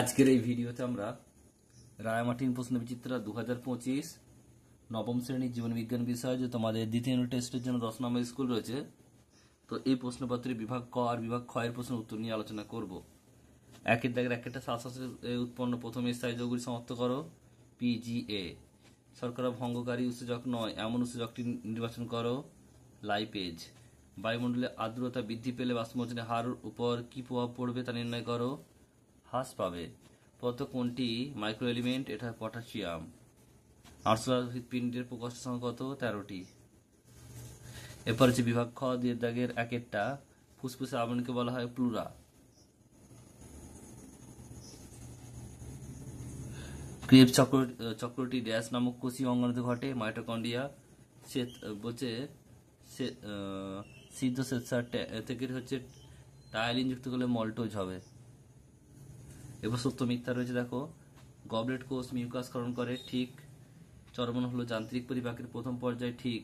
আজকের এই ভিডিওতে আমরা রায়মার্টিন প্রশ্নবিচিত্রা 2025 নবম শ্রেণীর জীবন বিজ্ঞান বিষয় যে তোমাদের দ্বিতীয় ইউনিট টেস্টের জন্য 10 নম্বর স্কুল রয়েছে। তো এই প্রশ্নপত্রে বিভাগ ক আর বিভাগ খ এর প্রশ্নের উত্তর নিয়ে আলোচনা করব। একের দাগের একটা শ্বাসে উৎপন্ন প্রথম স্থায়ী যৌগগুলি সমাপ্ত করো। পিজিএ। শর্করা ভঙ্গকারী উৎসেচক নয় এমন উৎসেচকটি নির্বাচন করো। লাইপেজ। বায়ুমণ্ডলে আর্দ্রতা বৃদ্ধি পেলে বাষ্পমোচনের হার উপর কি প্রভাব পড়বে তা নির্ণয় করো। হ্রাস পাবে। পদার্থ কোনটি মাইক্রো এলিমেন্ট? এটা পটাশিয়াম। আর্সেনাল হৃৎপিণ্ডের প্রকোষ্ঠ সংখ্যা কত? 13টি। এরপর হচ্ছে বিভাগ খ দিয়ে দাগের একেরটা ফুসফুসে আবরণীকে বলা হয় প্লুরা। ক্রেবস চক্রটি ড্যাশ নামক কোষীয় অঙ্গনেতে ঘটে। মাইটোকন্ড্রিয়া। বলছে সিদ্ধ শ্বেতসার থেকে হচ্ছে টায়ালিন যুক্ত করলে মল্টোজ হবে। এবার সত্য মিথ্যা রয়েছে দেখো। গবলেট কোষ মিউকাস ক্ষরণ করে, ঠিক। চর্মন হলো যান্ত্রিক পরিপাকের প্রথম পর্যায়, ঠিক।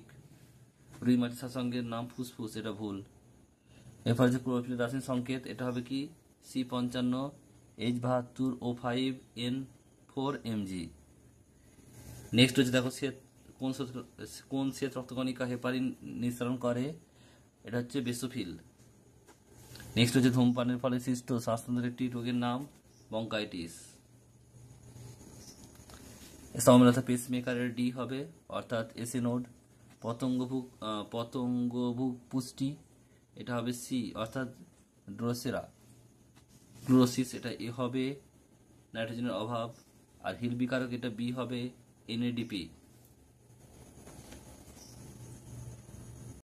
রুই মাছের শাসঙ্গের নাম ফুসফুস, এটা ভুল। এরপর হচ্ছে ক্লোরোফিলের রাসায়নিক সংকেত, এটা হবে কি C55 H72 O5 N4 Mg। Next হচ্ছে দেখো কোন শ্বেত রক্তকণিকা হেপারিন নিঃসরণ করে? এটা হচ্ছে বেসোফিল। নেক্সট হচ্ছে ধূমপানের ফলে সৃষ্ট শ্বাসতন্ত্রের একটি রোগের নাম বঙ্কাইটিস। সমেত পেসমেকারের ডি হবে অর্থাৎ এসি নোড। পতঙ্গভুক পুষ্টি, এটা হবে সি অর্থাৎ ড্রোসেরা। ক্লোরোসিস, এটা এ হবে নাইট্রোজেনের অভাব। আর হিল বিকারক, এটা বি হবে NADP।